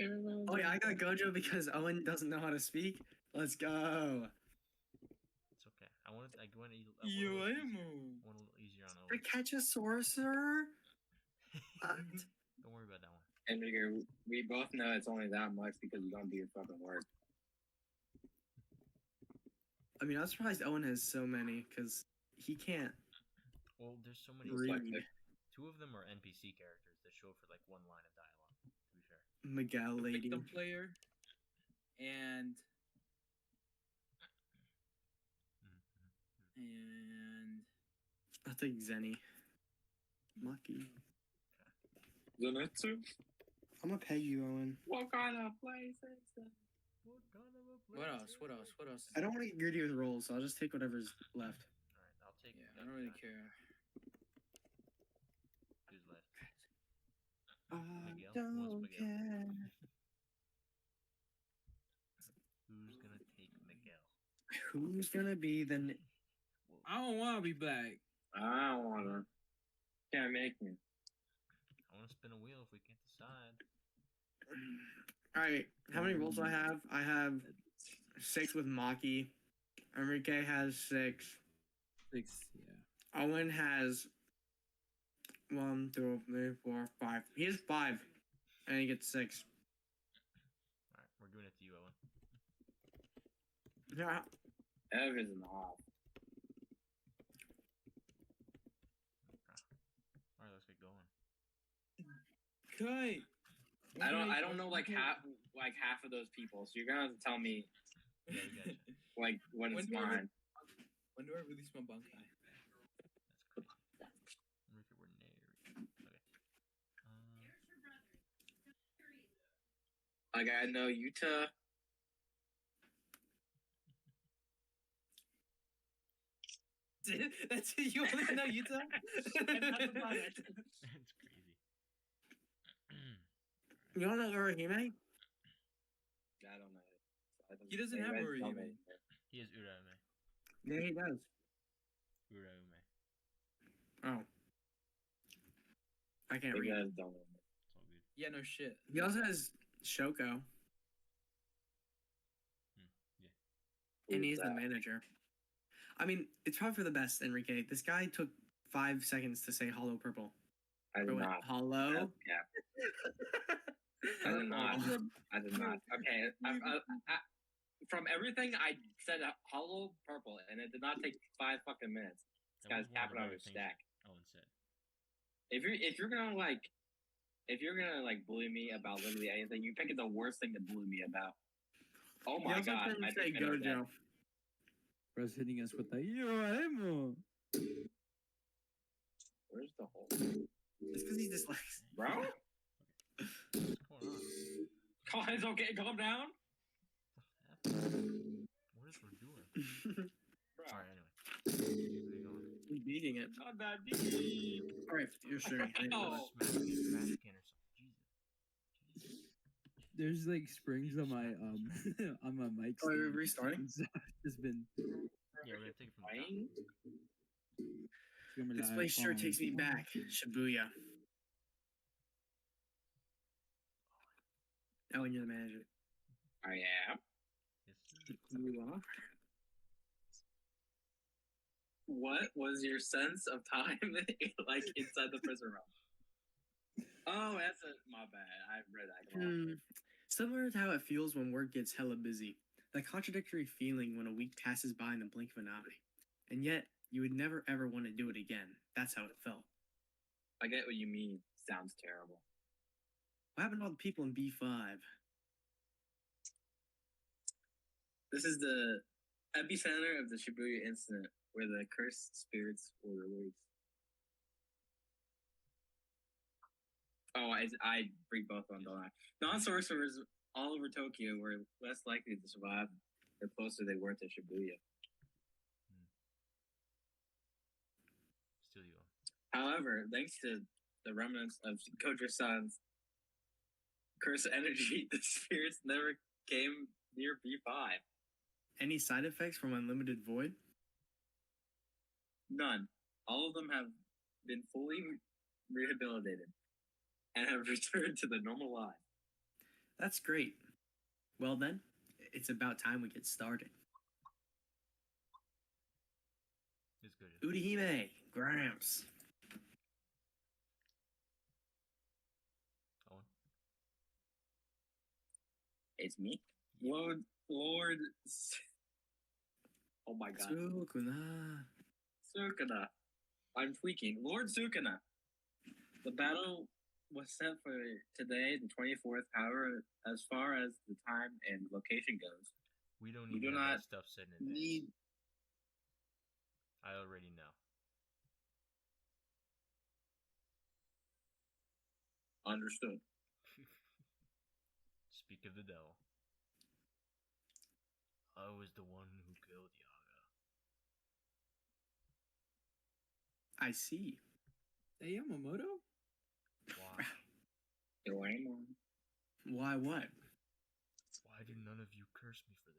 Oh yeah, I got Gojo because Owen doesn't know how to speak. Let's go. It's okay. I want a little easier on To Owen. catch a sorcerer? What? Don't worry about that one. And we both know it's only that much because you don't do your fucking work. I mean, I'm surprised Owen has so many because he can't. Well, there's so many. Read. 2 of them are NPC characters that show for like 1 line of dialogue. To be fair. Miguel lady. Victim player. And I'll take Zenny. Lucky. Zenitsu? I'm gonna pay you, Owen. What kind of place is that? what else? I don't want to get greedy with rolls, so I'll just take whatever's left. Alright, I'll take. Yeah, I don't really care. Who's left? I Miguel? don't Miguel? care. Who's gonna take Miguel? Who's gonna be the? I don't want to be black. I don't wanna. Can't make me. I want to spin a wheel if we can't decide. Alright, how many rolls do I have? I have 6 with Maki. Enrique has 6. 6, yeah. Owen has 1, 2, 3, 4, 5. He has 5, and he gets 6. Alright, we're doing it to you, Owen. Yeah. Ev is an off. Alright, let's get going. Okay. I don't know like half of those people, so you're gonna have to tell me Yeah, we gotcha. like when it's mine. When do I release my bunkai? That's crazy. Enrique, we're married. Okay. Like I know Utah. That's it. You only know Utah? That's crazy. You don't know Urahime? I don't know. He doesn't have Urahime. He has Uraume. Yeah, he does. Uraume. Oh. I can't Maybe read. I don't know. It's all good. Yeah, no shit. He also has Shoko. Yeah. And he's the manager. I mean, it's probably for the best, Enrique. This guy took 5 seconds to say hollow purple. I did not. Hollow? Yeah. I did not. I did not. Okay. From everything, I said hollow purple, and it did not take 5 fucking minutes. This That guy's was one of tapping the on better his things stack. Owen said. If you're gonna bully me about literally anything, you pick the worst thing to bully me about. Oh my god! I say think I know that. Gojo. Bro's hitting us with the Yo, Where's the hole, It's because he's dyslexic. bro? What's going on? Oh, it's okay. Calm down. What's happening? What is we doing? Bro. Alright, anyway. Where you going? He's beating it. Not that deep. Alright, you're sure. Oh. Smashing his trash can or something. Jesus. There's like springs on my on my mic. Oh, are we stand. restarting? So I've just been. Yeah, we're gonna take it from the top. This place sure takes me back. Shibuya. Oh, and you're the manager. I am. Yes, sir. You are? What was your sense of time like inside the prison realm? Oh, that's my bad. I read that. Similar to how it feels when work gets hella busy. That contradictory feeling when a week passes by in the blink of an eye. And yet, you would never ever want to do it again. That's how it felt. I get what you mean. Sounds terrible. What happened to all the people in B5? This is the epicenter of the Shibuya incident, where the cursed spirits were released. Oh, I bring both on, don't I? Non-sorcerers all over Tokyo were less likely to survive the closer they were to Shibuya. Still you. However, thanks to the remnants of Kojo-san's cursed energy, the spirits never came near B5. Any side effects from Unlimited Void? None. All of them have been fully rehabilitated and have returned to their normal lives. That's great. Well then, it's about time we get started. It's good. Urihime, Gramps. Owen? It's me. Lord. Oh my god. Sukuna. Sukuna. I'm tweaking. Lord Sukuna. The battle was set for today, the 24th. However, as far as the time and location goes, We don't We need do to have not that stuff said in advance. need. I already know. Understood. Speak of the devil. I was the one who killed Yaga. I see. Hey, Yamamoto? Why? Doraemon. Why what? Why did none of you curse me for this?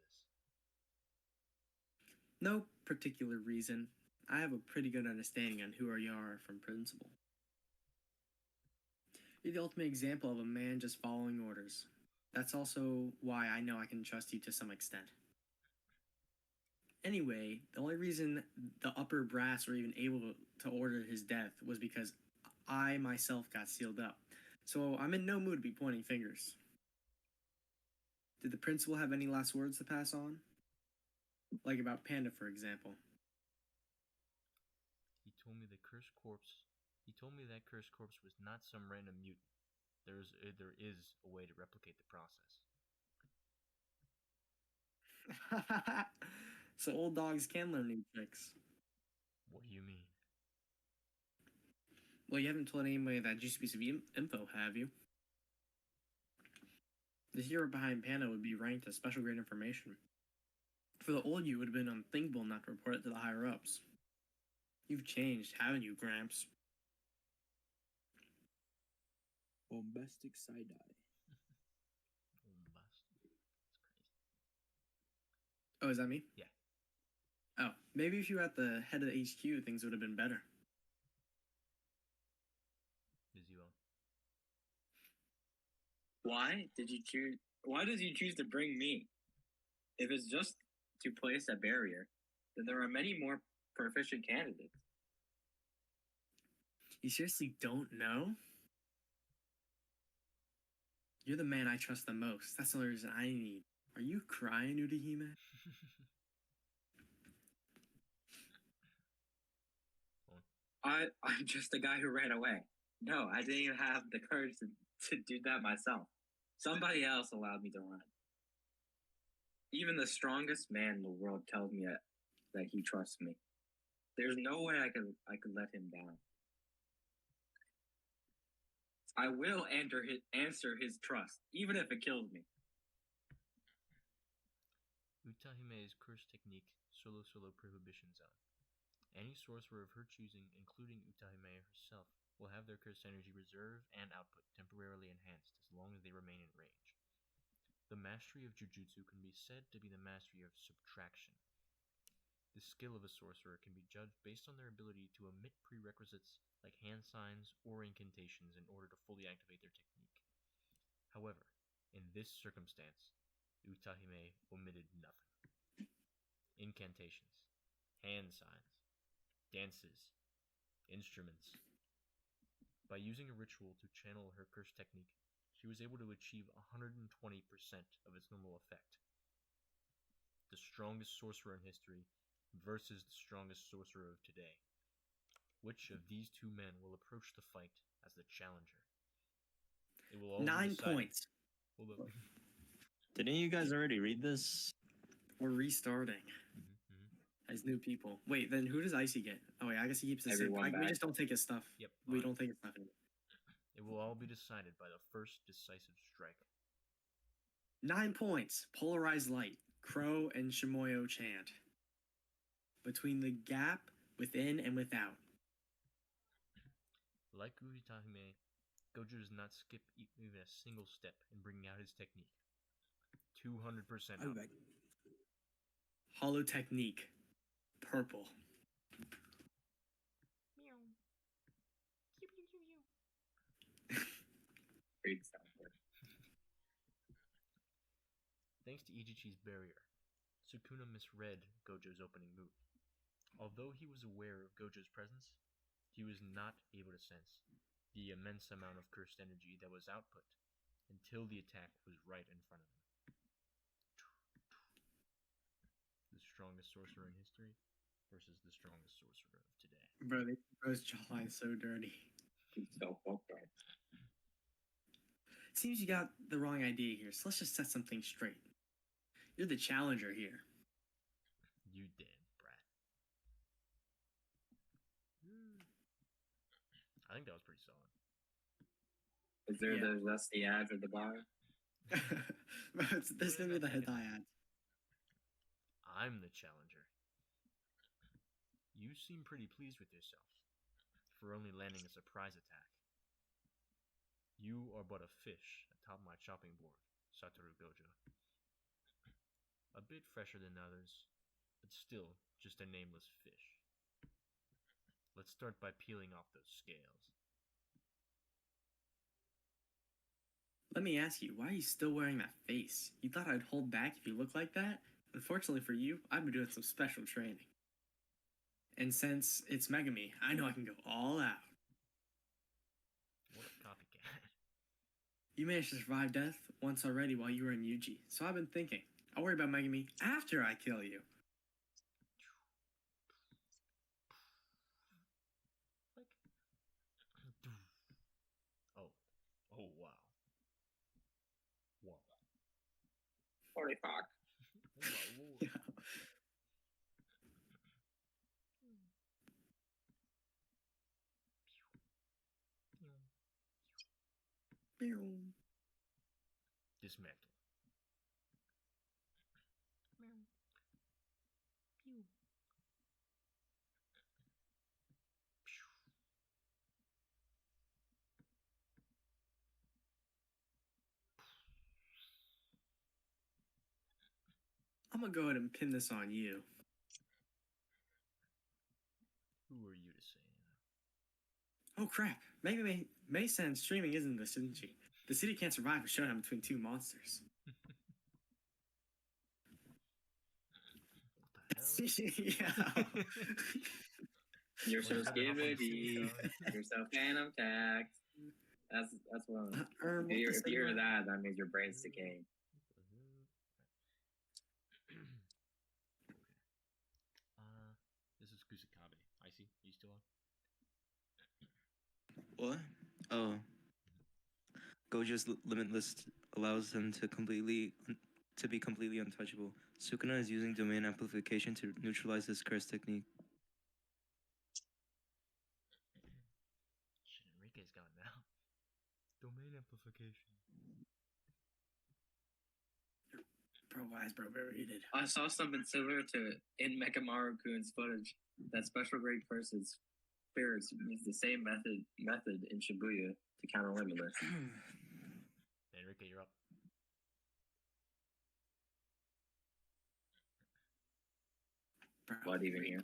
No particular reason. I have a pretty good understanding on who you are from principle. You're the ultimate example of a man just following orders. That's also why I know I can trust you to some extent. Anyway, the only reason the upper brass were even able to order his death was because I myself got sealed up. So I'm in no mood to be pointing fingers. Did the principal have any last words to pass on? Like about Panda, for example. He told me that cursed corpse was not some random mutant. There is a way to replicate the process. So old dogs can learn new tricks. What do you mean? Well, you haven't told anybody that juicy piece of info, have you? The hero behind Panda would be ranked as special grade information. For the old you, it would have been unthinkable not to report it to the higher-ups. You've changed, haven't you, Gramps? Bombastic side-eye. Bombastic. It's crazy. Oh, is that me? Yeah. Oh, maybe if you were at the head of the HQ, things would have been better. Is you on? Why did you choose to bring me? If it's just to place a barrier, then there are many more proficient candidates. You seriously don't know? You're the man I trust the most. That's the only reason I need. Are you crying, Urihime? I'm just the guy who ran away. No, I didn't even have the courage to do that myself. Somebody else allowed me to run. Even the strongest man in the world tells me that he trusts me. There's no way I could let him down. I will answer his trust, even if it kills me. Utahime's curse technique, Solo Prohibition Zone. Any sorcerer of her choosing, including Utahime herself, will have their cursed energy reserve and output temporarily enhanced as long as they remain in range. The mastery of Jujutsu can be said to be the mastery of subtraction. The skill of a sorcerer can be judged based on their ability to omit prerequisites like hand signs or incantations in order to fully activate their technique. However, in this circumstance, Utahime omitted nothing. Incantations, hand signs, dances, instruments. By using a ritual to channel her curse technique, she was able to achieve 120% of its normal effect. The strongest sorcerer in history versus the strongest sorcerer of today. Which of these two men will approach the fight as the challenger? It will all 9 be decided. points. Hold up. Didn't you guys already read this? We're restarting as new people. Wait, then who does Icy get? Oh, wait, I guess he keeps the same. Everyone We back. just don't take his stuff. Yep. We don't take his stuff. It will all be decided by the first decisive strike. 9 points. Polarized light. Crow and Shimoyo chant. Between the gap within and without. Like Utahime, Gojo does not skip even a single step in bringing out his technique. 200% I'll out. be back. Hollow technique. Purple. Great soundboard. Thanks to Ijichi's barrier, Sukuna misread Gojo's opening move. Although he was aware of Gojo's presence, he was not able to sense the immense amount of cursed energy that was output until the attack was right in front of him. The strongest sorcerer in history versus the strongest sorcerer of today. Bro, bro's jawline is so dirty. He's so fucked up. Seems you got the wrong idea here, so let's just set something straight. You're the challenger here. You damn brat. I think that was pretty solid. Is there Yeah. those lusty ads at the bar? There's gonna be the hentai ad. I'm the challenger. You seem pretty pleased with yourself for only landing a surprise attack. You are but a fish atop my chopping board, Satoru Gojo. A bit fresher than others, but still just a nameless fish. Let's start by peeling off those scales. Let me ask you, why are you still wearing that face? You thought I'd hold back if you look like that? Unfortunately for you, I've been doing some special training. And since it's Megami, I know I can go all out. What a copycat. You managed to survive death once already while you were in Yuji, so I've been thinking, I'll worry about Megami after I kill you. Like, oh wow. Wow. Holy fuck. Oh my lord. Yeah. Dismantle. Pew. I'm gonna go ahead and pin this on you. Who are you to say? Oh crap, Megami May Sen's streaming isn't the Shinji. The city can't survive a showdown between two monsters. What the hell? Yeah. You're so Well, that's enough on the skibidi. scene, You're so phantom tax. That's what I'm. What If the you hear sigma- that means your brain's decaying. This is Kusakabe. Icy, you still on? What? Oh. Gojo's limitless allows him to be completely untouchable. Sukuna is using domain amplification to neutralize this curse technique. Shit, Enrique's gone now. Domain amplification. Bro, why is bro read? I saw something similar to it in Mekamaru-kun's footage. That special grade person's spirits use the same method in Shibuya to counter limitless. Enrique, you're up. Bro, What even here?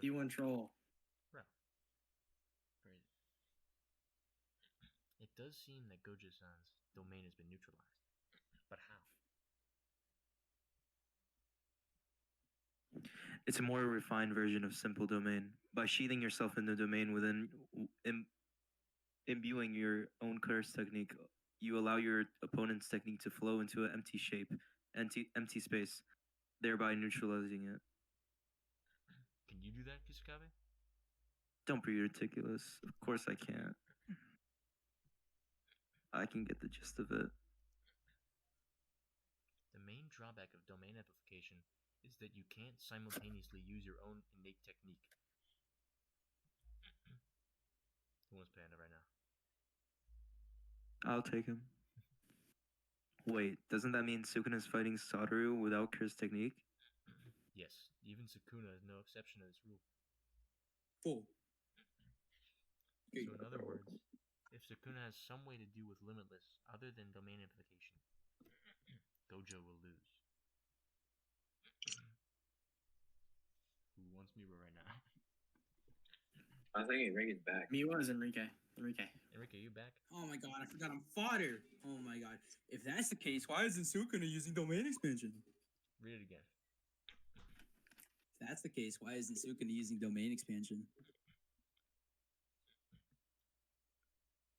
D1 troll. Bro. Crazy. It does seem that Gojo-san's domain has been neutralized. But how? It's a more refined version of simple domain. By sheathing yourself in the domain within imbuing your own curse technique, you allow your opponent's technique to flow into an empty shape, empty space, thereby neutralizing it. Can you do that, Kusakabe? Don't be ridiculous. Of course I can't. I can get the gist of it. The main drawback of domain amplification is that you can't simultaneously use your own innate technique. Who wants Panda right now? I'll take him. Wait, doesn't that mean Sukuna's fighting Satoru without curse technique? Yes, even Sukuna is no exception to this rule. Four. So in other words, if Sukuna has some way to do with limitless other than domain amplification, Gojo will lose. Who wants me right now? I think Enrique's back. Me was Enrique. Enrique, Enrique, you back? Oh my god, I forgot I'm fodder. Oh my god. If that's the case, why isn't Sukuna using domain expansion? Read it again. If that's the case, why isn't Sukuna using domain expansion?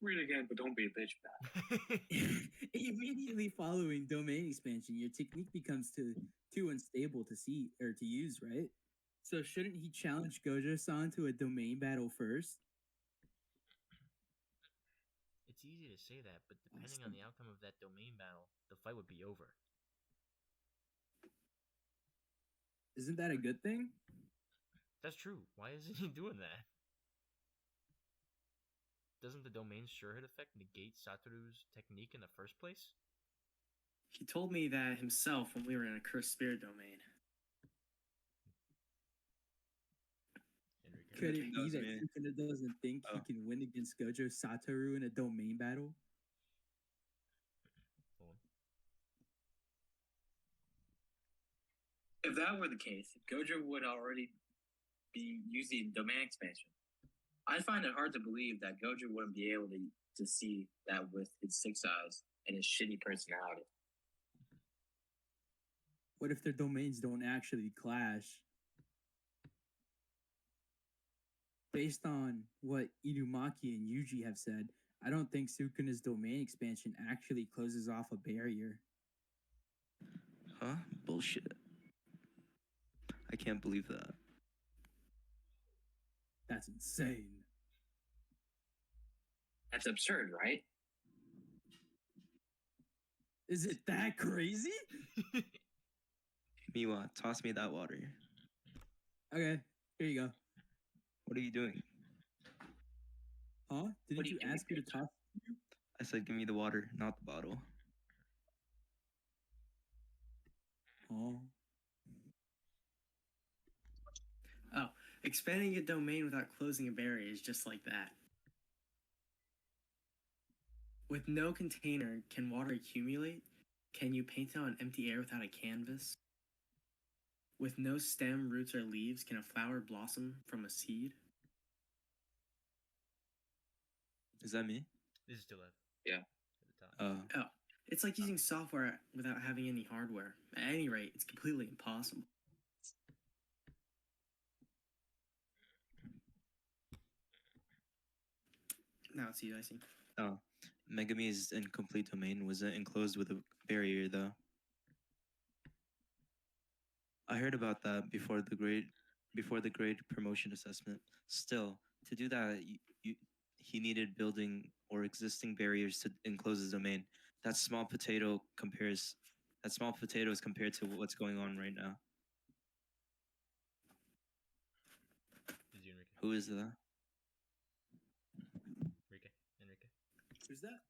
Read it again, but don't be a bitch about it. Immediately following domain expansion, your technique becomes too unstable to see or to use, right? So shouldn't he challenge Gojo-san to a domain battle first? It's easy to say that, but depending on Awesome. the outcome of that domain battle, the fight would be over. Isn't that a good thing? That's true. Why isn't he doing that? Doesn't the domain's sure hit effect negate Satoru's technique in the first place? He told me that himself when we were in a cursed spirit domain. Enrique. Could it be knows, that man. Sukuna doesn't think Oh. he can win against Gojo Satoru in a domain battle? Hold on. If that were the case, Gojo would already be using domain expansion. I find it hard to believe that Gojo wouldn't be able to see that with his 6 eyes and his shitty personality. What if their domains don't actually clash? Based on what Inumaki and Yuji have said, I don't think Sukuna's domain expansion actually closes off a barrier. Huh? Bullshit. I can't believe that. That's insane. That's absurd, right? Is it that crazy? Miwa, toss me that water. Okay, here you go. What are you doing? Huh? Didn't do you you ask me to toss? I said give me the water, not the bottle. Oh. Oh, expanding a domain without closing a barrier is just like that. With no container, can water accumulate? Can you paint on empty air without a canvas? With no stem, roots, or leaves, can a flower blossom from a seed? Is that me? This is still at Yeah. the top. Oh, it's like using software without having any hardware. At any rate, it's completely impossible. Now it's you, Icy. Oh. Megami's incomplete domain wasn't enclosed with a barrier though. I heard about that before the grade promotion assessment. Still, to do that, he needed building or existing barriers to enclose his domain. That small potato is compared to what's going on right now. This is you, Enrique. Who is that? Enrique. Who's that?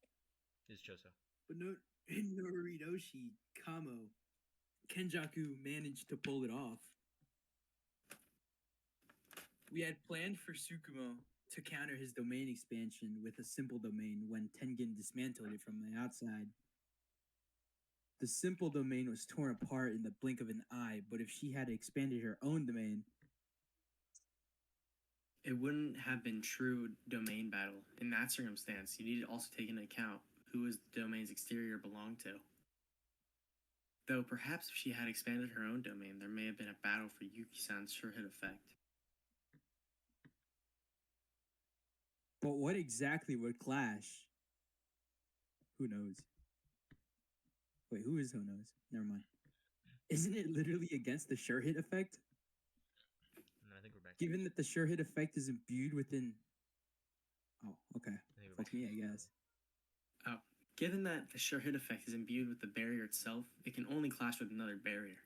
This is Choso. But no, Noridoshi Kamo Kenjaku managed to pull it off. We had planned for Tsukumo to counter his domain expansion with a simple domain when Tengen dismantled it from the outside. The simple domain was torn apart in the blink of an eye, but if she had expanded her own domain, It wouldn't have been true domain battle. In that circumstance, you need to also take into account who is the domain's exterior belonged to. Though perhaps if she had expanded her own domain, there may have been a battle for Yuki-san's sure hit effect. but what exactly would clash? Who knows? Wait, who knows? Never mind. Isn't it literally against the sure hit effect? No, I think we're back. Given that the sure hit effect is imbued within. Oh, okay. I think we're Fuck back. me, I guess. Oh, given that the sure hit effect is imbued with the barrier itself, it can only clash with another barrier.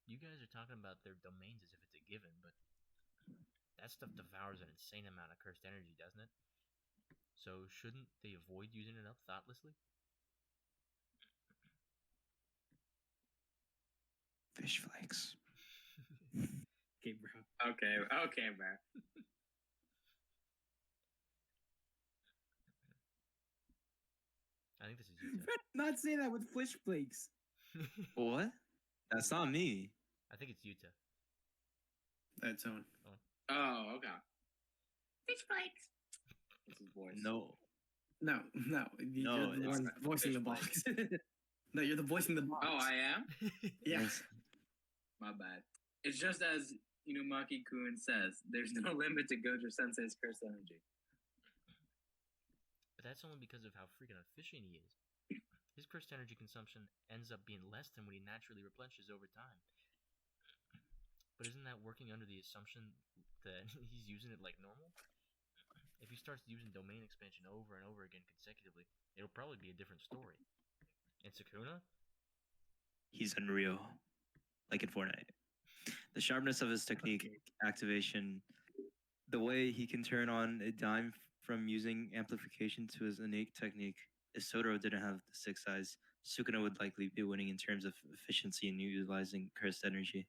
You guys are talking about their domains as if it's a given, but that stuff devours an insane amount of cursed energy, doesn't it? So shouldn't they avoid using it up thoughtlessly? Fish flakes. Okay, bro. Okay, bro. I think this is You Yuta. better not say that with fish flakes. What? That's not me. I think it's Yuta. That's on. Oh, okay. Fish flakes. That's his voice. No. No, No, you're the it's one not voicing the fish box. No, you're the voicing the box. Oh, I am? Yeah. Yes. My bad. It's just as Inumaki-kun says, there's no limit to Gojo Sensei's cursed energy. But that's only because of how freaking efficient he is. His cursed energy consumption ends up being less than what he naturally replenishes over time. But isn't that working under the assumption that he's using it like normal? If he starts using domain expansion over and over again consecutively, it'll probably be a different story. And Sukuna? He's unreal. Like in Fortnite. The sharpness of his technique activation, the way he can turn on a dime from using amplification to his innate technique. If Sotaro didn't have the six eyes, Sukuna would likely be winning in terms of efficiency in utilizing cursed energy.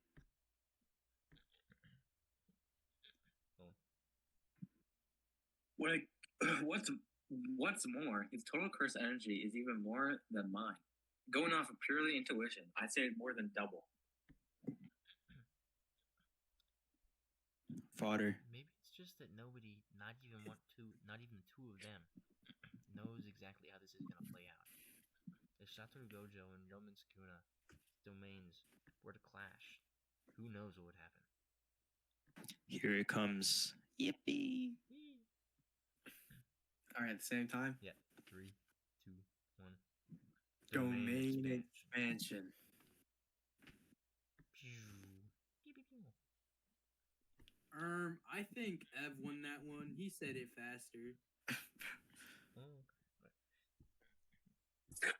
Oh, What's more, his total curse energy is even more than mine. Going off of purely intuition, I'd say more than double. Fodder. maybe it's just that nobody, not even the two of them, knows exactly how this is gonna play out. If Satoru Gojo and Roman Sukuna domains were to clash, who knows what would happen? Here it comes. Yippee! All right, at the same time. Yeah, 3, 2, 1. Domain expansion. I think Ev won that one. He said it faster. Oh,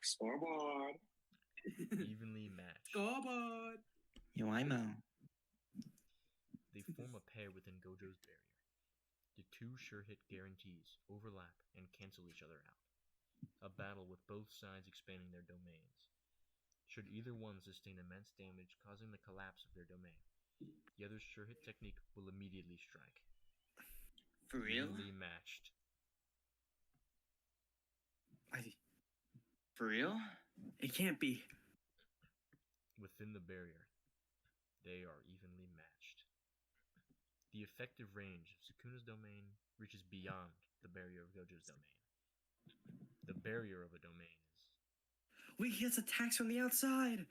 Scoreboard. evenly matched. Scoreboard. Yo, I'm out. They form a pair within Gojo's barrier. The two sure hit guarantees overlap and cancel each other out. A battle with both sides expanding their domains. Should either one sustain immense damage causing the collapse of their domain, the other's sure hit technique will immediately strike. For real? Evenly matched. For real? It can't be. Within the barrier, they are evenly matched. The effective range of Sukuna's domain reaches beyond the barrier of Gojo's domain. The barrier of a domain is... Wait, he has attacks from the outside.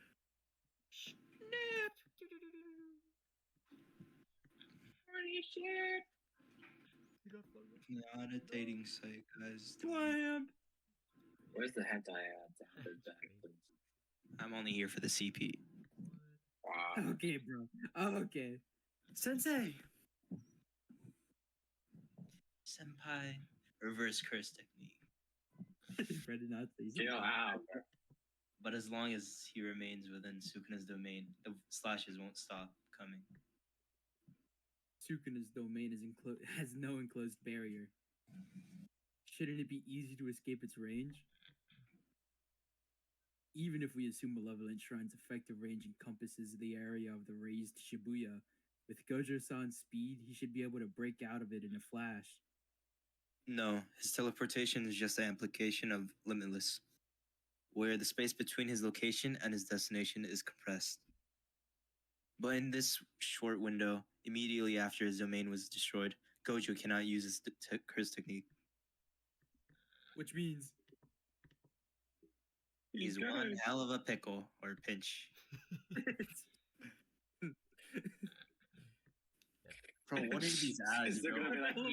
Holy shit. Not a dating site, guys. Wham! Where's the hentai at? I'm only here for the CP. Wow. Okay, bro. Okay. Sensei. Senpai. Reverse curse technique. Ready not to. Chill out. But as long as he remains within Sukuna's domain, the slashes won't stop coming. Sukuna's domain has no enclosed barrier. Shouldn't it be easy to escape its range? Even if we assume Malevolent Shrine's effective range encompasses the area of the raised Shibuya, with Gojo-san's speed, he should be able to break out of it in a flash. No, his teleportation is just the application of Limitless, where the space between his location and his destination is compressed. But in this short window, immediately after his domain was destroyed, Gojo cannot use his curse technique. Which means He's one hell of a pickle or pinch. Bro, what are these ads, They're bro? gonna be like, How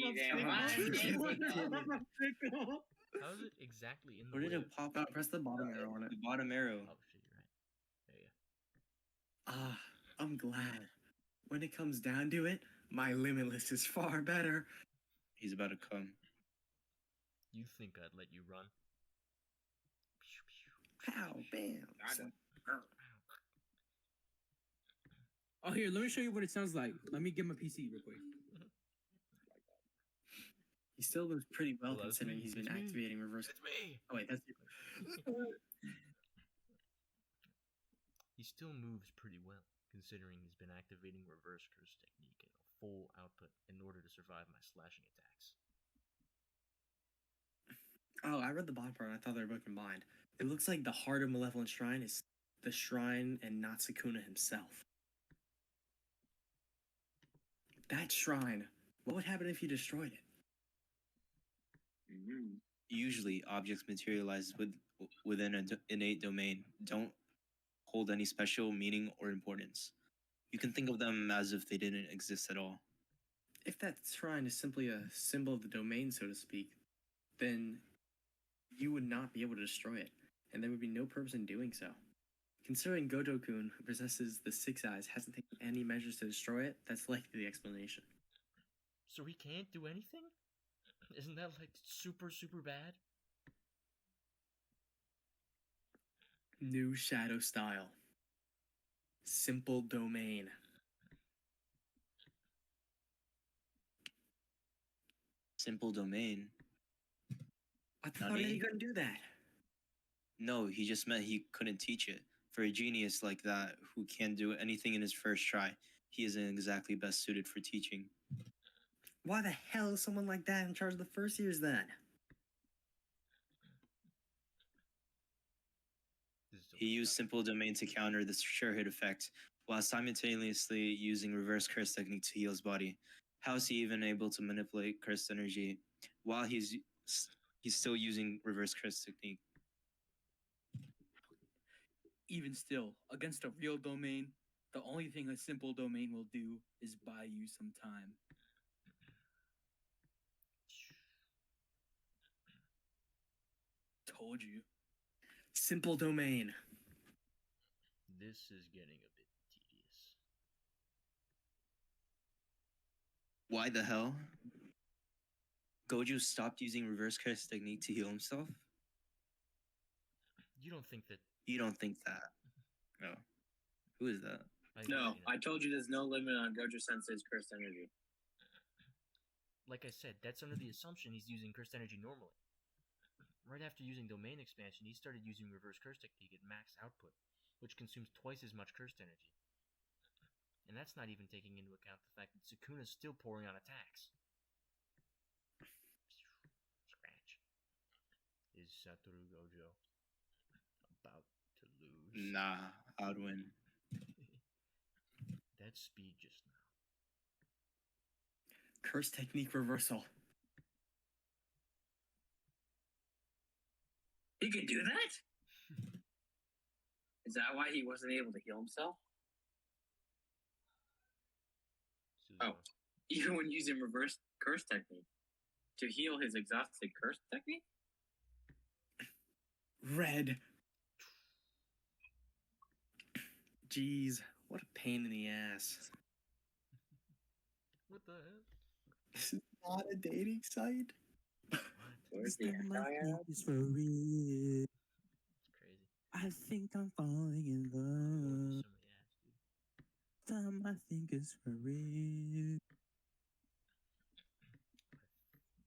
is it exactly in the Where did way it of- pop Oh, up? press the bottom arrow on it. The bottom arrow. Oh shit, you're right. Yeah. Ah, I'm glad. When it comes down to it, my Limitless is far better. He's about to come. You think I'd let you run? Pow, bam. oh, here, let me show you what it sounds like. Let me get my PC real quick. He still moves pretty well Hello, it's considering me, he's been it's me. activating reverse. It's me! Oh wait, that's He still moves pretty well, considering he's been activating reverse curse technique at a full output in order to survive my slashing attacks. Oh, I read the bottom part and I thought they were both combined. It looks like the heart of Malevolent Shrine is the shrine and not Sukuna himself. That shrine, what would happen if you destroyed it? Usually, objects materialized within an innate domain don't hold any special meaning or importance. You can think of them as if they didn't exist at all. If that shrine is simply a symbol of the domain, so to speak, then you would not be able to destroy it, and there would be no purpose in doing so. Considering Gojo-kun, who possesses the six eyes, hasn't taken any measures to destroy it, that's likely the explanation. So he can't do anything? Isn't that like super, super bad? New shadow style. Simple domain. Simple domain? I thought Nani? you couldn't do that. No, he just meant he couldn't teach it. For a genius like that, who can't do anything in his first try, he isn't exactly best suited for teaching. Why the hell is someone like that in charge of the first years then? He used simple domain to counter the sure hit effect, while simultaneously using reverse curse technique to heal his body. How is he even able to manipulate cursed energy while he's still using reverse curse technique? Even still, against a real domain, the only thing a simple domain will do is buy you some time. Told you. Simple domain. This is getting a bit tedious. Why the hell? Gojo stopped using reverse curse technique to heal himself? You don't think that... You don't think that? No. Who is that? No, I told you there's no limit on Gojo Sensei's cursed energy. Like I said, that's under the assumption he's using cursed energy normally. Right after using domain expansion, he started using reverse curse technique at max output, which consumes twice as much cursed energy. And that's not even taking into account the fact that Sukuna's still pouring on attacks. Scratch. Is Satoru Gojo about to lose? Nah, I'd win. That speed just now. Curse technique reversal. He could do that? Is that why he wasn't able to heal himself? Suzuki. Oh, even when using reverse curse technique to heal his exhausted curse technique? Red. Jeez, what a pain in the ass. What the hell? This is not a dating site. Where's the It's for real. It's crazy. I think I'm falling in love. Time I think it's for real.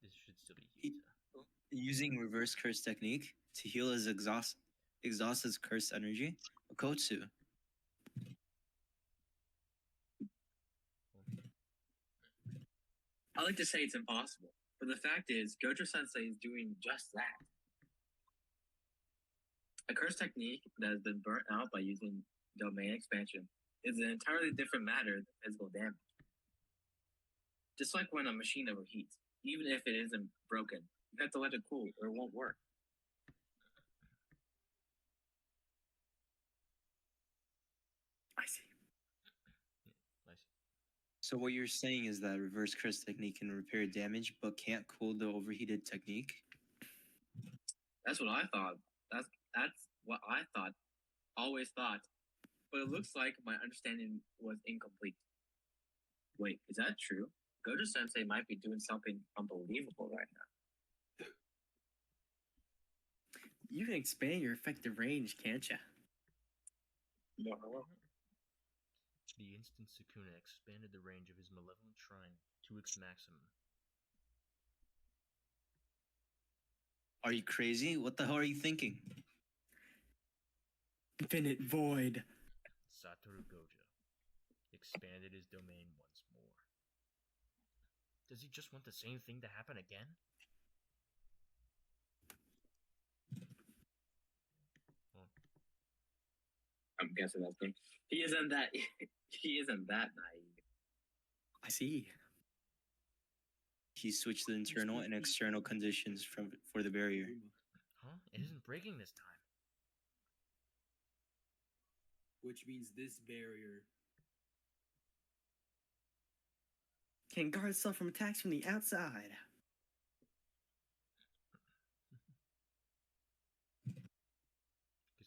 This should still be Yuta. Using reverse curse technique to heal his exhausted curse energy? Okotsu. I like to say it's impossible, but the fact is, Gojo Sensei is doing just that. A curse technique that has been burnt out by using domain expansion is an entirely different matter than physical damage. Just like when a machine overheats, even if it isn't broken, you have to let it cool or it won't work. I see. I see. So what you're saying is that reverse curse technique can repair damage but can't cool the overheated technique? That's what I thought. That's what I thought. Always thought. But it looks like my understanding was incomplete. Wait, is that true? Gojo Sensei might be doing something unbelievable right now. You can expand your effective range, can't you? No. The instant Sukuna expanded the range of his malevolent shrine to its maximum. Are you crazy? What the hell are you thinking? Infinite void. Satoru Gojo expanded his domain once more. Does he just want the same thing to happen again? I'm guessing that's me. He isn't that naive. I see. He switched the internal and external conditions for the barrier. Huh? It isn't breaking this time. Which means this barrier. Can guard itself from attacks from the outside.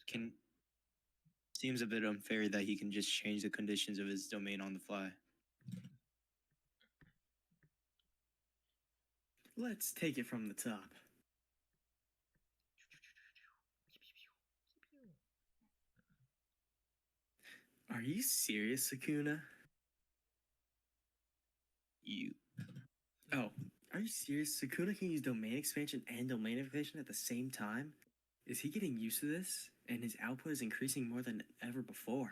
Can seems a bit unfair that he can just change the conditions of his domain on the fly. Let's take it from the top. Are you serious, Sukuna? You. Oh, are you serious? Sukuna can use domain expansion and domain activation at the same time? Is he getting used to this? And his output is increasing more than ever before.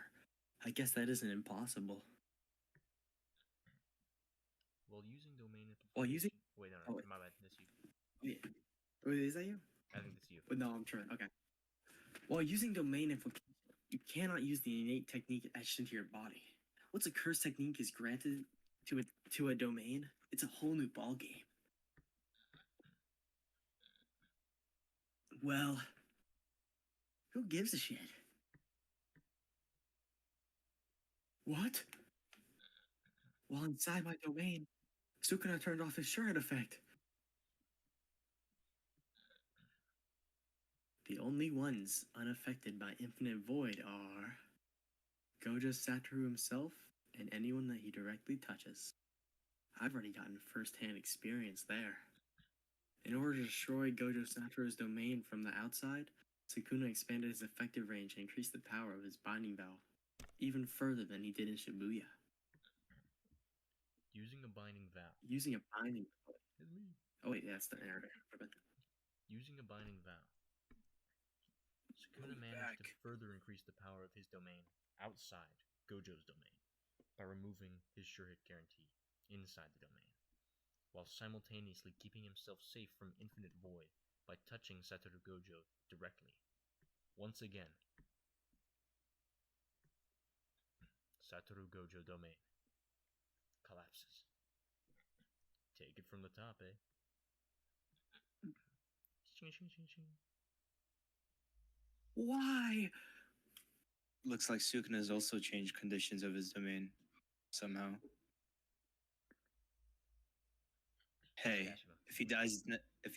I guess that isn't impossible. While using domain amplification... While using... Wait, no, Oh, wait. my bad. That's you. Yeah. Wait, is that you? I think that's you. But no, I'm trying. Okay. While using domain infiltration, you cannot use the innate technique etched into your body. Once a curse technique is granted to a domain, it's a whole new ballgame. Well, who gives a shit? What? While inside my domain, Sukuna turned off his Shuriken effect. The only ones unaffected by Infinite Void are Gojo Satoru himself and anyone that he directly touches. I've already gotten first-hand experience there. In order to destroy Gojo Satoru's domain from the outside, Sukuna expanded his effective range and increased the power of his binding vow, even further than he did in Shibuya. Using a binding vow. Using a binding vow. It's me. Oh wait, that's the narrator. Using a binding vow, Sukuna managed to further increase the power of his domain outside Gojo's domain by removing his Shuriken guarantee inside the domain, while simultaneously keeping himself safe from Infinite Void by touching Satoru Gojo directly. Once again, Satoru Gojo domain collapses. Take it from the top, eh? Shing, shing, shing, shing. Why? Looks like Sukuna has also changed conditions of his domain somehow. Hey, if he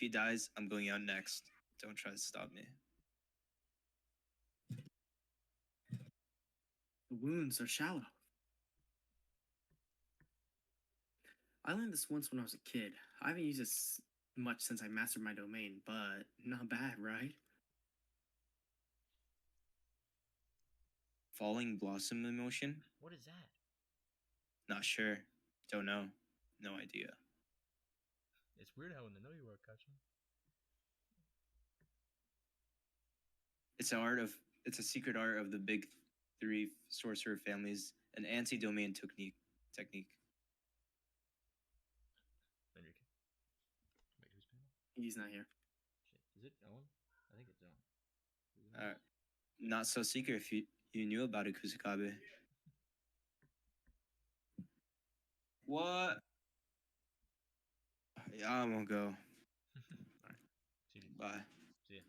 dies, I'm going out next. Don't try to stop me. The wounds are shallow. I learned this once when I was a kid. I haven't used this much since I mastered my domain, but not bad, right? Falling blossom emotion? What is that? Not sure. Don't know. No idea. It's weird how in the know you are, Kachi. It's a secret art of the big three sorcerer families, an anti-domain technique. Enrique. Wait, who's panel? He's not here. Shit, is it Ellen? I think it's Ellen. Not so secret if you knew about it, Kusakabe. What? Yeah, I'm gonna go. Alright. See you. Bye. See ya.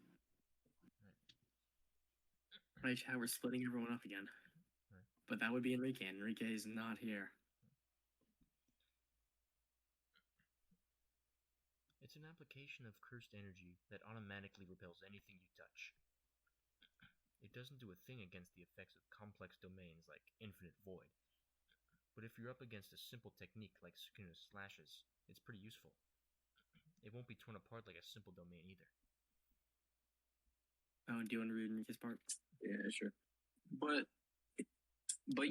Right, chat, we're splitting everyone up again. Right. But that would be Enrique. Enrique is not here. It's an application of cursed energy that automatically repels anything you touch. It doesn't do a thing against the effects of complex domains like Infinite Void. But if you're up against a simple technique like Sukuna's slashes, it's pretty useful. It won't be torn apart like a simple domain either. Oh, do you want to read Enrique's part? Yeah, sure. But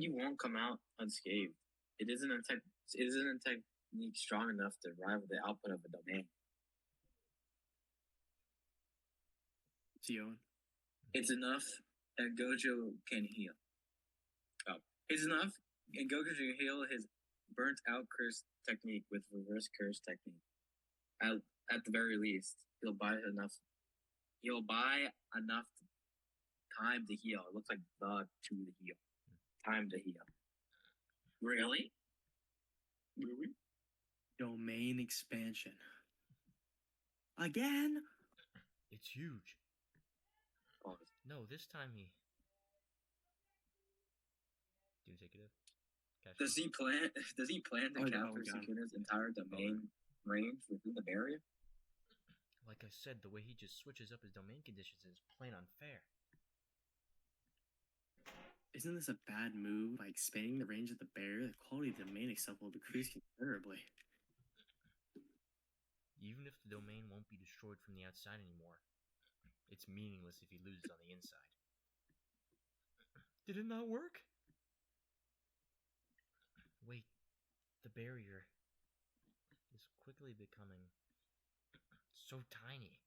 you won't come out unscathed. It isn't a technique strong enough to rival the output of a domain. Gio. It's enough that Gojo can heal. It's enough and Gojo can heal his burnt out curse technique with reverse curse technique. At the very least, he'll buy enough time to heal. It looks like the heal. Time to heal. Really? Domain expansion. Again? It's huge. Pause. No, this time he. Do you take it? Catch Does he plan? Does he plan to Oh, capture God. Sukuna's entire domain range within the barrier? Like I said, the way he just switches up his domain conditions is plain unfair. Isn't this a bad move? By expanding the range of the barrier, the quality of the domain itself will decrease considerably. Even if the domain won't be destroyed from the outside anymore, it's meaningless if he loses on the inside. Did it not work? Wait, the barrier is quickly becoming so tiny.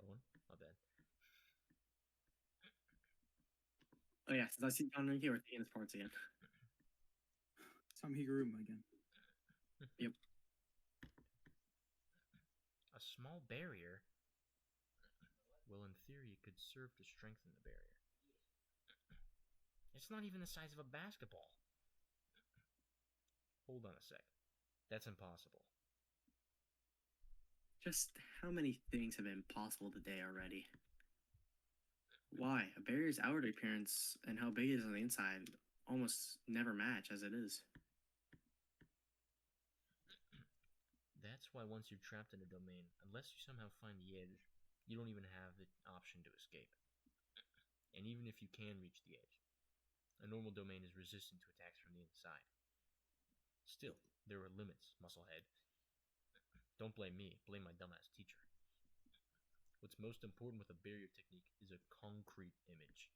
Owen, my bad. Oh yeah, since I see John Ricky, we're taking his parts again. Some Higuruma again. Yep. A small barrier? Well, in theory, it could serve to strengthen the barrier. It's not even the size of a basketball. Hold on a sec. That's impossible. Just how many things have been possible today already? Why? A barrier's outward appearance and how big it is on the inside almost never match as it is. That's why once you're trapped in a domain, unless you somehow find the edge, you don't even have the option to escape. And even if you can reach the edge, a normal domain is resistant to attacks from the inside. Still, there are limits, Musclehead. Don't blame me, blame my dumbass teacher. What's most important with a barrier technique is a concrete image.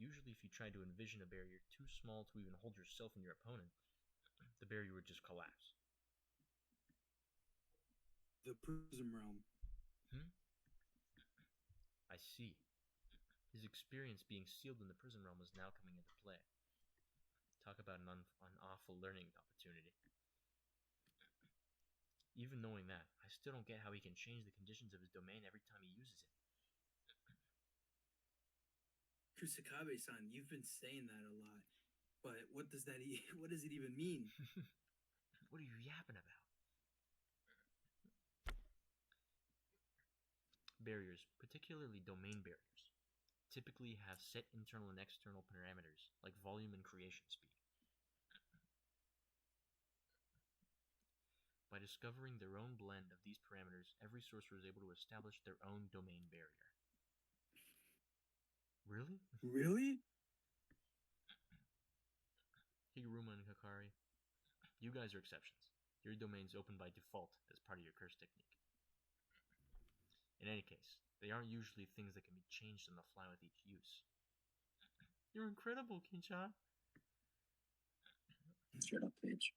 Usually if you try to envision a barrier too small to even hold yourself and your opponent, the barrier would just collapse. The Prism Realm. I see. His experience being sealed in the prison realm is now coming into play. Talk about an awful learning opportunity. Even knowing that, I still don't get how he can change the conditions of his domain every time he uses it. Kusakabe-san, you've been saying that a lot, but what does it even mean? What are you yapping about? Barriers, particularly domain barriers, typically have set internal and external parameters, like volume and creation speed. By discovering their own blend of these parameters, every sorcerer is able to establish their own domain barrier. Really? Really? Higuruma and Kakari, you guys are exceptions. Your domain's open by default as part of your curse technique. In any case, they aren't usually things that can be changed on the fly with each use. You're incredible, Kinchan. Straight up page.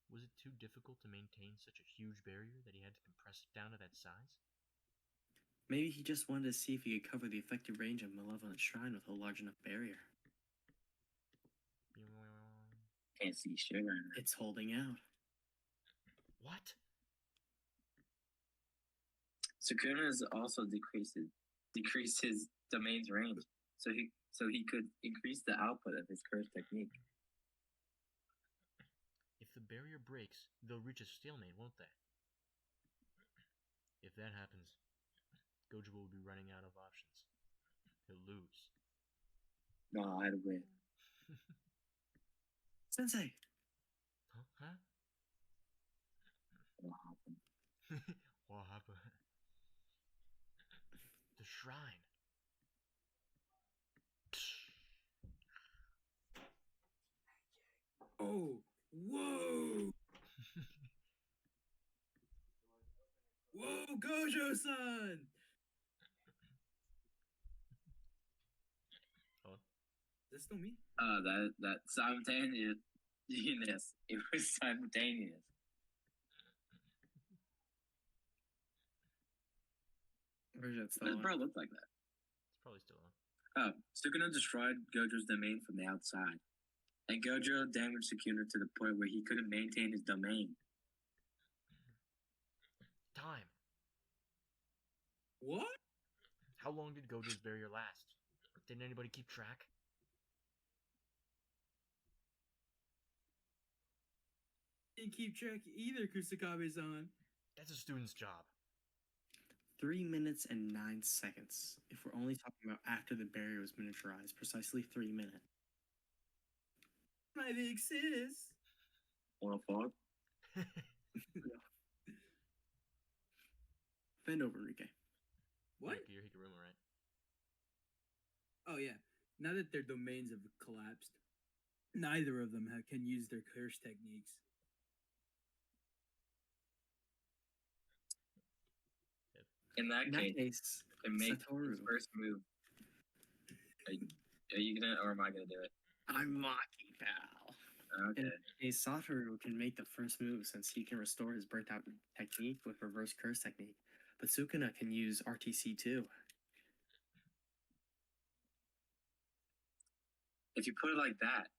Was it too difficult to maintain such a huge barrier that he had to compress it down to that size? Maybe he just wanted to see if he could cover the effective range of Malevolent Shrine with a large enough barrier. Can't see shit right now. It's holding out. What? Sukuna has also decreased his domain's range, so he could increase the output of his curse technique. If the barrier breaks, they'll reach a stalemate, won't they? If that happens, Gojo will be running out of options. He'll lose. No, I'd win. Sensei! Huh? What happened? What happened? The shrine. Oh, whoa! Whoa, Gojo-san! Oh. Is that still me? That simultaneous. It was simultaneous. Where's that still Does on? bro look like that? It's probably still on. Oh, Sukuna destroyed Gojo's domain from the outside, and Gojo damaged Sukuna to the point where he couldn't maintain his domain. Time. What? How long did Gojo's barrier last? Didn't anybody keep track? Didn't keep track either, Kusakabe-san. That's a student's job. 3 minutes and 9 seconds. If we're only talking about after the barrier was miniaturized, precisely 3 minutes. My big sis. Wanna fuck? Bend over, Enrique. What? You're Hikiruma, right? Oh yeah. Now that their domains have collapsed, neither of them can use their curse techniques. In that In that case, case, to make his Satoru. first move, are you gonna, or am I gonna do it? I'm mocking, pal. Okay. In that case, Satoru can make the first move since he can restore his birth out technique with reverse curse technique. But Sukuna can use RTC too. If you put it like that,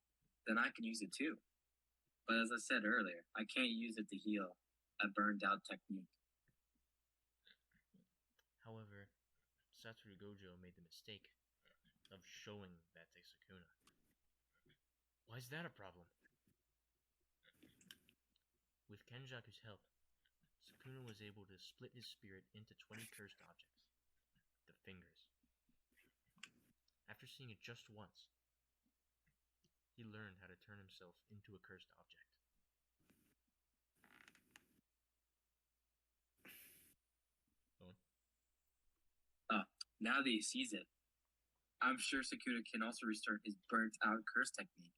then I can use it too. But as I said earlier, I can't use it to heal a burned out technique. However, Satoru Gojo made the mistake of showing that to Sukuna. Why is that a problem? With Kenjaku's help, Sukuna was able to split his spirit into 20 cursed objects. The fingers. After seeing it just once, he learned how to turn himself into a cursed object. Now that he sees it, I'm sure Sukuna can also restore his burnt out curse technique.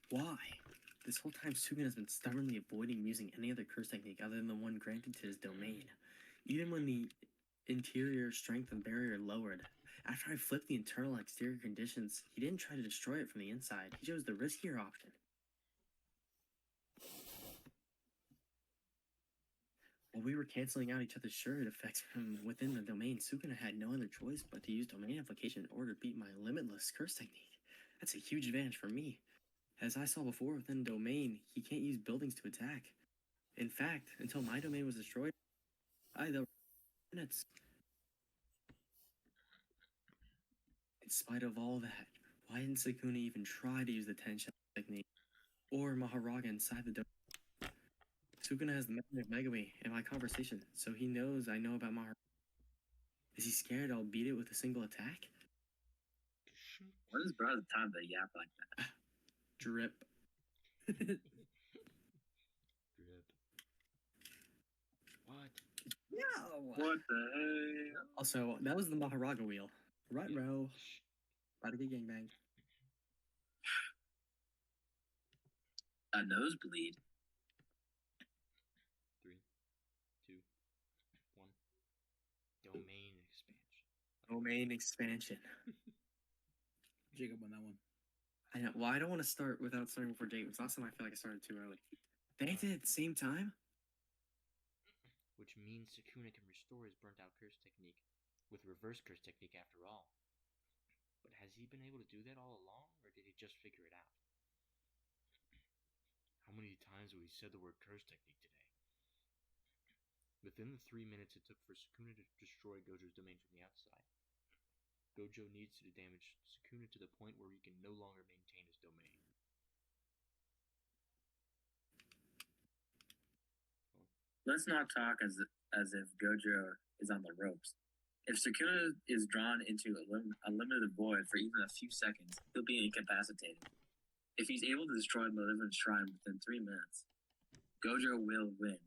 Why? This whole time, Sukuna has been stubbornly avoiding using any other curse technique other than the one granted to his domain. Even when the interior strength and barrier lowered, after I flipped the internal and exterior conditions, he didn't try to destroy it from the inside. He chose the riskier option. While we were canceling out each other's shirt effects from within the domain, Sukuna had no other choice but to use domain application in order to beat my limitless curse technique. That's a huge advantage for me. As I saw before, within domain, he can't use buildings to attack. In fact, until my domain was destroyed, I the minutes. In spite of all that, why didn't Sukuna even try to use the Tensha technique or Maharaga inside the domain? Sukuna has the memory of Megami in my conversation, so he knows I know about Maharaga. Is he scared I'll beat it with a single attack? When is brother time to yap like that? Drip. Drip. What? No! What the hell? Also, that was the Maharaga wheel. Right, bro. About to get gangbanged. A nosebleed? 3, 2, 1. Domain expansion. Domain expansion. Jacob on that one. I know. Well, I don't want to start without starting before Jake. Last time I feel like I started too early. They acted at the same time? Which means Sukuna can restore his burnt out curse technique with reverse curse technique after all. But has he been able to do that all along, or did he just figure it out? How many times have we said the word curse technique today? Within the 3 minutes it took for Sukuna to destroy Gojo's domain from the outside, Gojo needs to damage Sukuna to the point where he can no longer maintain his domain. Let's not talk as if Gojo is on the ropes. If Sukuna is drawn into a limited void for even a few seconds, he'll be incapacitated. If he's able to destroy the Malevolent Shrine within 3 minutes, Gojo will win.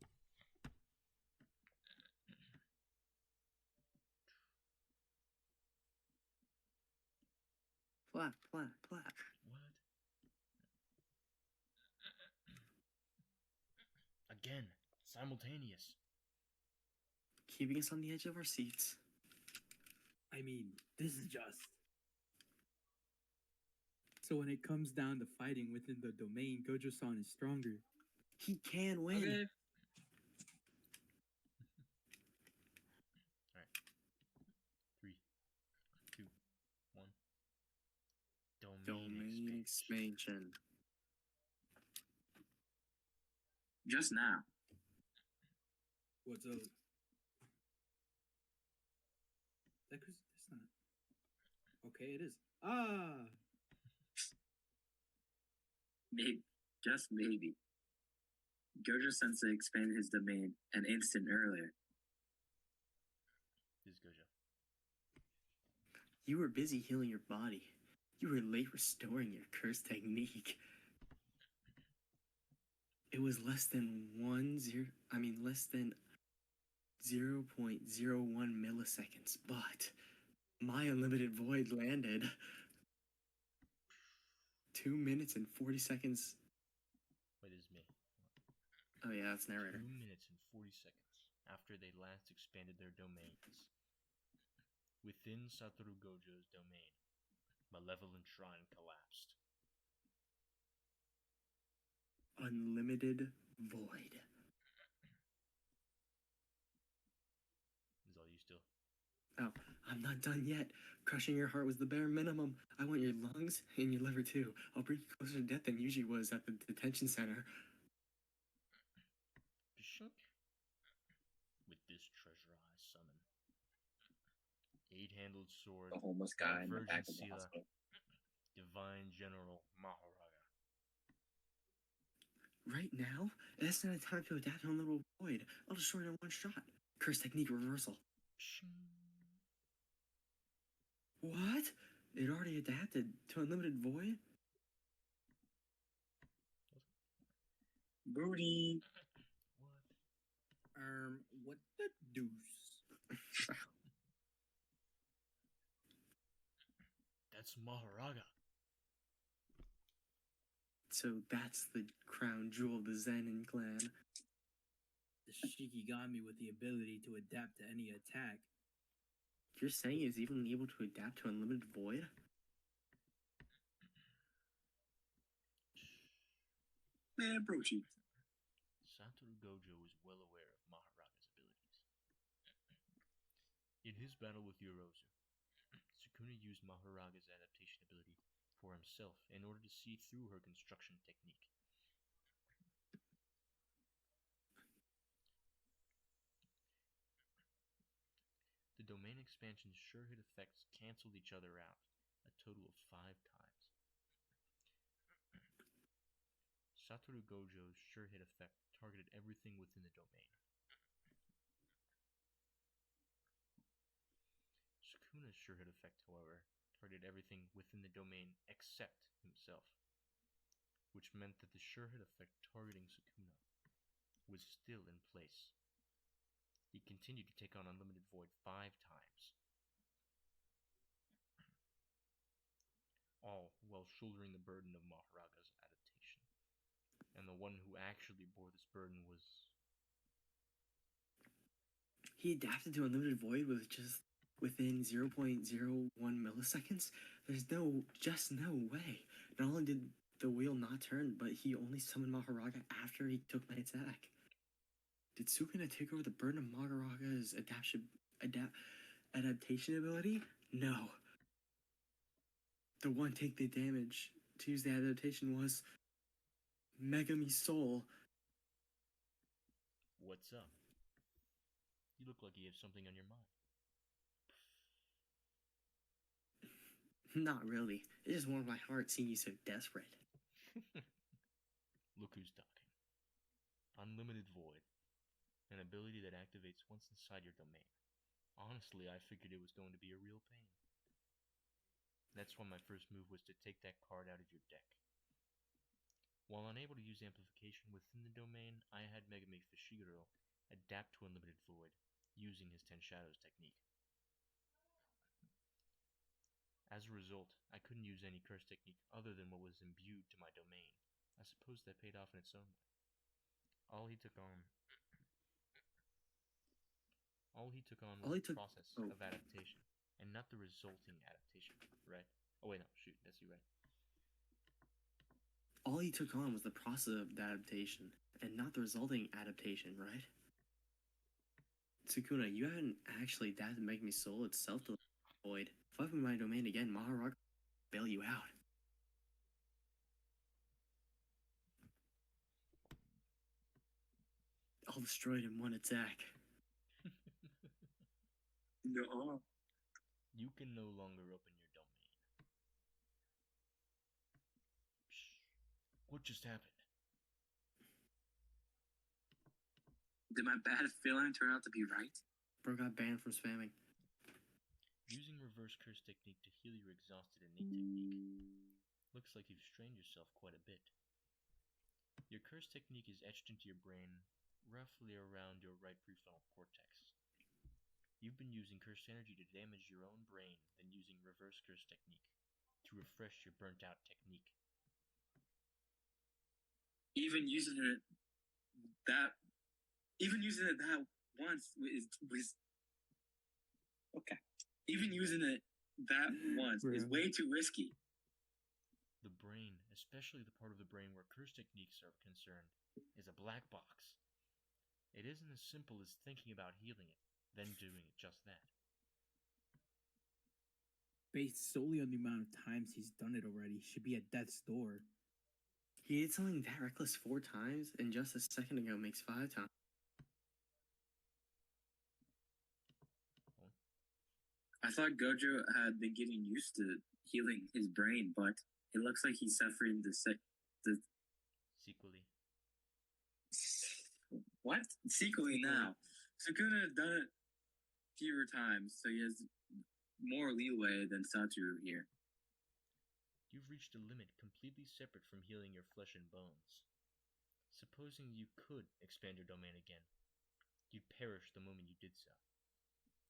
Flap, flap, flap. What? Again, simultaneous. Keeping us on the edge of our seats. I mean, this is just. So when it comes down to fighting within the domain, Gojo-san is stronger. He can win. Okay. Alright. 3, 2, 1. Domain Domain expansion. expansion. Just now. What's up? That's not. Okay, it is. Ah! Maybe, just maybe. Gojo Sensei expanded his domain an instant earlier. This is Gojo. You were busy healing your body. You were late restoring your curse technique. It was less than 0.01 milliseconds, but my unlimited void landed 2 minutes and 40 seconds. Wait, this is me. Oh yeah, that's narrator. 2 minutes and 40 seconds after they last expanded their domains. Within Satoru Gojo's domain, Malevolent Shrine collapsed. Unlimited void. Is all you still? Oh, I'm not done yet. Crushing your heart was the bare minimum. I want your lungs and your liver too. I'll bring you closer to death than Yuji was at the detention center. Pshink. With this treasure I summon. 8-handled sword, The homeless guy in the Virgin back of the Sila, hospital. Divine General Maharaga. Right now? That's not a time to adapt to Unlimited Void. I'll destroy it in one shot. Curse technique reversal. Pshing. What? It already adapted to Unlimited Void? Booty. What? What the deuce? That's Maharaga. So that's the crown jewel of the Zenin clan. The Shikigami with the ability to adapt to any attack. You're saying he's even able to adapt to Unlimited Void? Man, broachy. Satoru Gojo is well aware of Maharaga's abilities. In his battle with Yorozu, Sukuna used Maharaga's adaptation ability for himself in order to see through her construction technique. The domain expansion's sure-hit effects canceled each other out a total of 5 times. Satoru Gojo's sure-hit effect targeted everything within the domain. Sukuna's sure-hit effect, however, targeted everything within the domain except himself, which meant that the sure-hit effect targeting Sukuna was still in place. He continued to take on Unlimited Void 5 times, all while shouldering the burden of Maharaga's adaptation. And the one who actually bore this burden was... He adapted to Unlimited Void with just within 0.01 milliseconds? There's just no way. Not only did the wheel not turn, but he only summoned Maharaga after he took my attack. Did Sukuna take over the burden of Maharaga's adaptation ability? No. The one take the damage to use the adaptation was Megami Soul. What's up? You look like you have something on your mind. Not really. It just warmed my heart seeing you so desperate. Look who's talking. Unlimited Void. An ability that activates once inside your domain. Honestly, I figured it was going to be a real pain. That's why my first move was to take that card out of your deck. While unable to use amplification within the domain, I had Megami Fushiguro adapt to Unlimited Void using his 10 Shadows technique. As a result, I couldn't use any curse technique other than what was imbued to my domain. I suppose that paid off in its own way. All he took on was the process of adaptation, and not the resulting adaptation, right? Oh wait, no, shoot, that's you, right? All he took on was the process of adaptation, and not the resulting adaptation, right? Sukuna, you haven't actually adapted Megami Soul itself to Void. If I open my domain again, Maharaga will bail you out. all destroyed in one attack. No. You can no longer open your domain. Psh, what just happened? Did my bad feeling turn out to be right? Bro got banned from spamming. Using reverse curse technique to heal your exhausted innate technique. Looks like you've strained yourself quite a bit. Your curse technique is etched into your brain, roughly around your right prefrontal cortex. You've been using cursed energy to damage your own brain, then using reverse curse technique to refresh your burnt out technique. Even using it that once was okay. Even using it that once is Bruh. way too risky. The brain, especially the part of the brain where curse techniques are concerned, is a black box. It isn't as simple as thinking about healing it, then doing it just that. Based solely on the amount of times he's done it already, should be at death's door. He did something that reckless 4 times, and just a second ago makes 5 times. I thought Gojo had been getting used to healing his brain, but it looks like he's suffering the Sequely. what? Sequely now. Sukuna has done it fewer times, so he has more leeway than Satoru here. You've reached a limit completely separate from healing your flesh and bones. Supposing you could expand your domain again, you'd perish the moment you did so.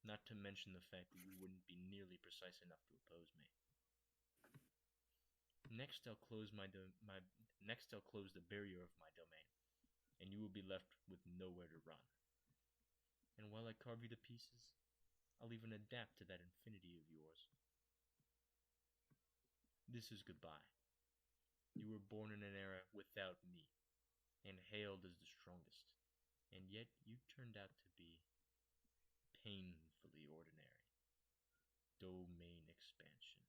Not to mention the fact that you wouldn't be nearly precise enough to oppose me. Next, I'll close the barrier of my domain, and you will be left with nowhere to run. And while I carve you to pieces, I'll even adapt to that infinity of yours. This is goodbye. You were born in an era without me, and hailed as the strongest, and yet you turned out to be painfully ordinary. Domain expansion.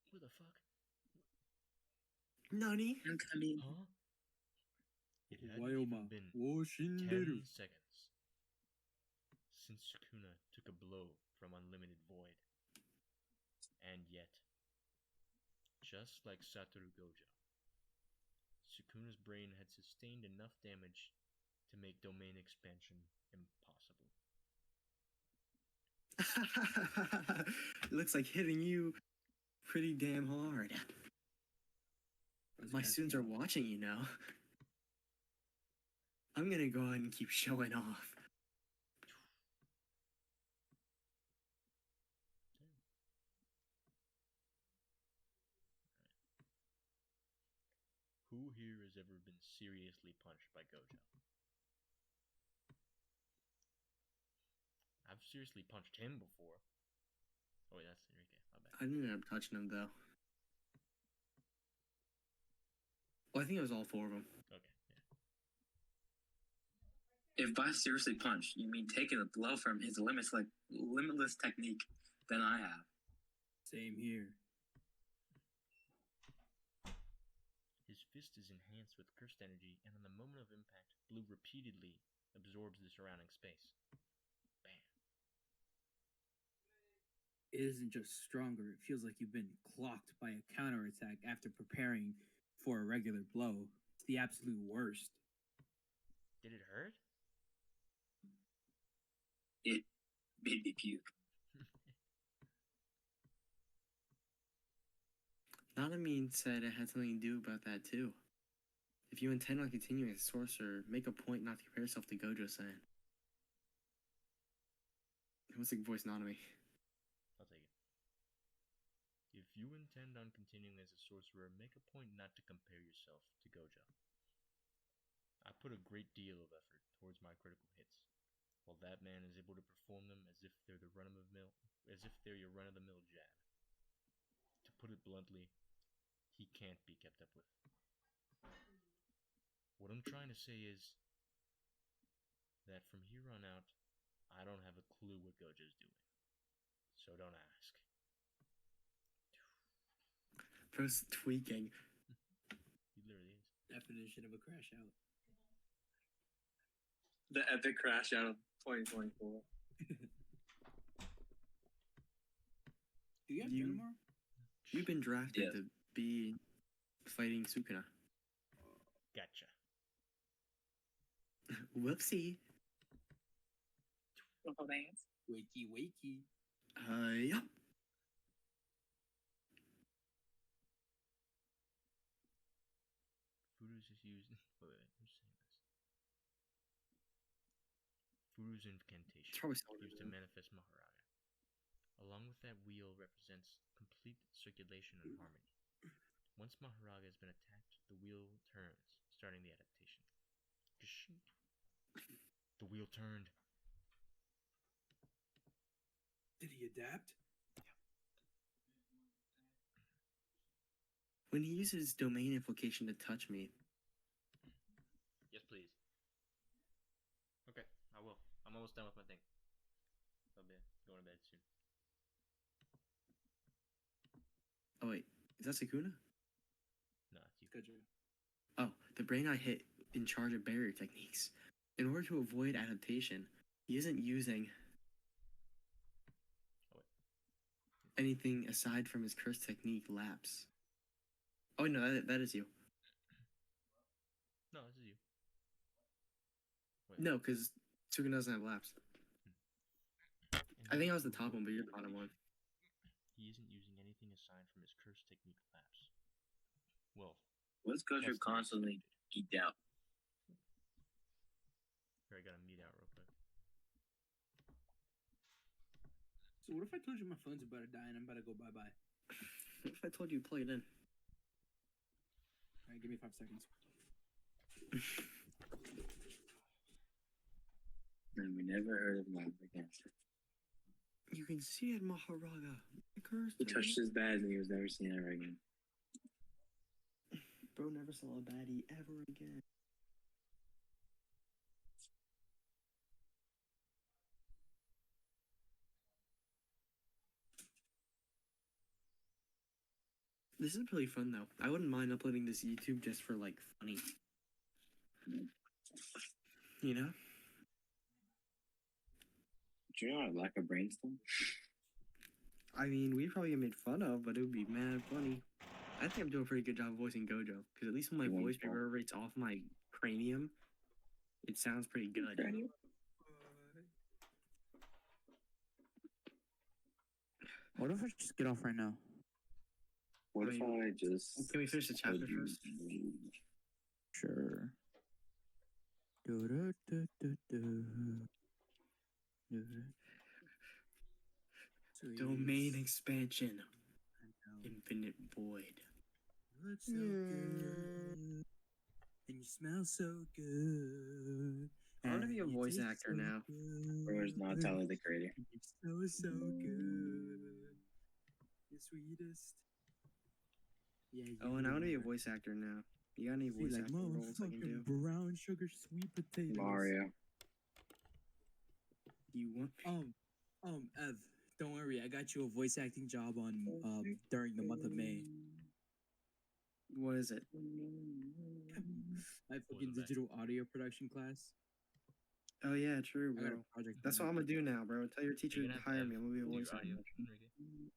What the fuck? Nani? I mean, Huh? It hadn't even been 10 seconds since Sukuna took a blow from Unlimited Void. And yet, just like Satoru Gojo, Sukuna's brain had sustained enough damage to make domain expansion impossible. It looks like hitting you pretty damn hard. My students are watching, you know. I'm gonna go ahead and keep showing off. Who here has ever been seriously punched by Gojo? I've seriously punched him before. Oh wait, that's Enrique. My bad. I didn't end up touching him though. Well, I think it was all 4 of them. Okay, yeah. if by seriously punch you mean taking a blow from his limitless technique, then I have. Same here. His fist is enhanced with cursed energy, and on the moment of impact, blue repeatedly absorbs the surrounding space. Bam. It isn't just stronger, it feels like you've been clocked by a counterattack after preparing for a regular blow. It's the absolute worst. Did it hurt? It made me puke. Nanami said it had something to do about that too. If you intend on continuing as a sorcerer, make a point not to compare yourself to Gojo-san. What's the voice, Nanami? I'll take it. If you intend on continuing as a sorcerer, make a point not to compare yourself to Gojo. I put a great deal of effort towards my critical hits, while that man is able to perform them as if they're your run-of-the-mill jab. To put it bluntly, he can't be kept up with. What I'm trying to say is that from here on out, I don't have a clue what Gojo's doing. So don't ask. Bro's tweaking. He literally is. Definition of a crash out. The epic crash out of 2024. Do you have You- dinner tomorrow? You've been drafted Yeah. to be fighting Sukuna. Gotcha. Whoopsie. Wakey, wakey. Yup. Furu's is used. Wait, who's saying this? Furu's incantation It's probably someone used to who- manifest Maharaga. Along with that wheel represents complete circulation and harmony. Once Maharaga has been attacked, the wheel turns, starting the adaptation. Kashink. The wheel turned. Did he adapt? When he uses domain invocation to touch me, Yes, please. Okay, I will. I'm almost done with my thing. I'll be going to bed soon. oh wait, is that Sukuna? No, it's you. Good job. Oh, the brain I hit in charge of barrier techniques. In order to avoid adaptation, he isn't using Oh, wait. anything aside from his curse technique lapse. Oh no, that is you. No, this is you. Wait. No, because Sukuna doesn't have lapse. I think I was the top one, but you're the bottom one. He isn't using anything aside from his curse technique lapse. Well, What's because you're That's not constantly geeked out? here I gotta meet out real quick. So what if I told you my phone's about to die and I'm about to go bye-bye? What if I told you to plug it in? Alright, give me 5 seconds. And we never heard of him again. You can see it, Maharaga. The curse He touched technique. his bed and he was never seen ever again. Bro never saw a baddie ever again. This is really fun though. I wouldn't mind uploading this to YouTube just for like funny. You know? Do you know I lack a brainstorm? I mean, we'd probably get made fun of, but it would be mad funny. I think I'm doing a pretty good job voicing Gojo, because at least when my Wonderful. voice reverberates off my cranium, it sounds pretty good. What if I just get off right now? What I if mean, I just... Can we finish the chapter first? Sure. Domain expansion, I know. infinite void. You look so good. And you smell so good. I want to be a and you voice taste actor so now. Or is not good, Tyler the Creator? and you're so good. You're sweetest. Yeah, Oh, and I want to be a are. voice actor now. You got any Feel voice like acting roles I can do? motherfucking brown sugar sweet potatoes. Mario. You want? Ev, don't worry, I got you a voice acting job on during the month of May. What is it? My was fucking it, May? digital audio production class. Oh yeah, true, I got bro. a project. That's on what I'm gonna do now, bro. Tell your You're teacher gonna to have to hire have me. I'm gonna be a do voice your audio, actor. Enrique.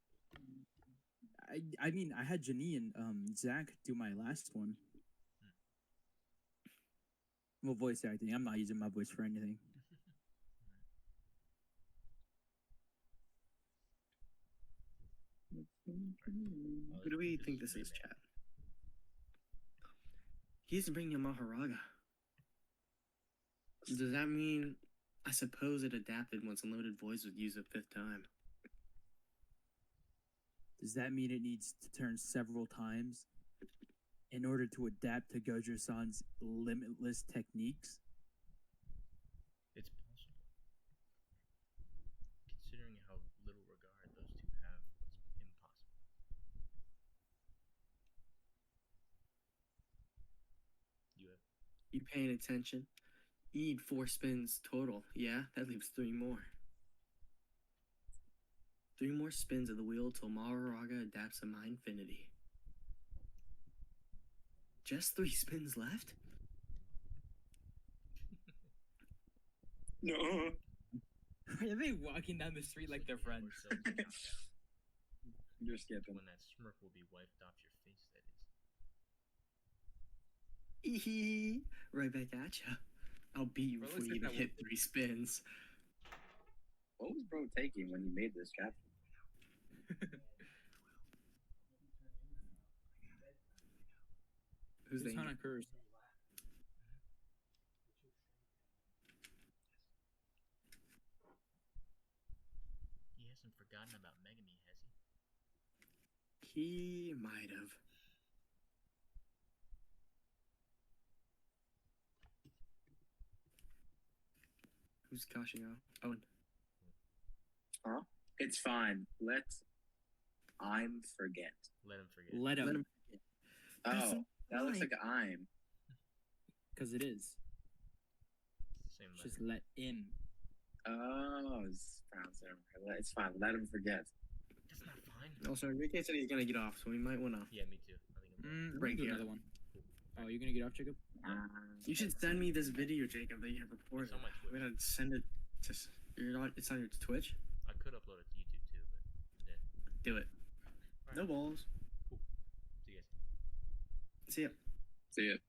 I mean, I had Janine and Zach do my last one. Well, voice acting. I'm not using my voice for anything. Who do we think this is, chat? He's bringing a Maharaga. Does that mean? I suppose it adapted once Unlimited Voice was used a 5th time. Does that mean it needs to turn several times in order to adapt to Gojo-san's limitless techniques? It's possible. Considering how little regard those two have, it's impossible. You have You paying attention? You need 4 spins total. Yeah, that leaves 3 more. 3 more spins of the wheel till Maharaga adapts to my infinity. Just 3 spins left? No. Are they walking down the street like they're friends? Ourselves a countdown. You're skipping. When that smirk will be wiped off your face, that is. Eehee. Right back at ya. I'll beat you Bro, before looks you like even that hit 3 spins. What was bro taking when he made this chapter? Who's the Who's Hana angel? Curse? He hasn't forgotten about Megami, has he? He might have. Who's Kashio? Owen. Huh? It's fine. I'm forget. Let him forget. Let Let him, him. Oh, That's that looks fine. like I'm. because it is. Same It's letter. just let him. Oh, it's pronounced different. It's fine. Let him forget. That's not fine. Also, Enrique said he's gonna get off, so we might wanna. Yeah, me too. I think I'm We're Break gonna do here. another one. Oh, you're gonna get off, Jacob? You should send me this video, Jacob, that you have recorded. It's on my I'm Twitch. gonna send it to. It's on your Twitch. I could upload it to YouTube too, but yeah. Do it. Alright. No balls. Cool. See you guys. See ya. See it.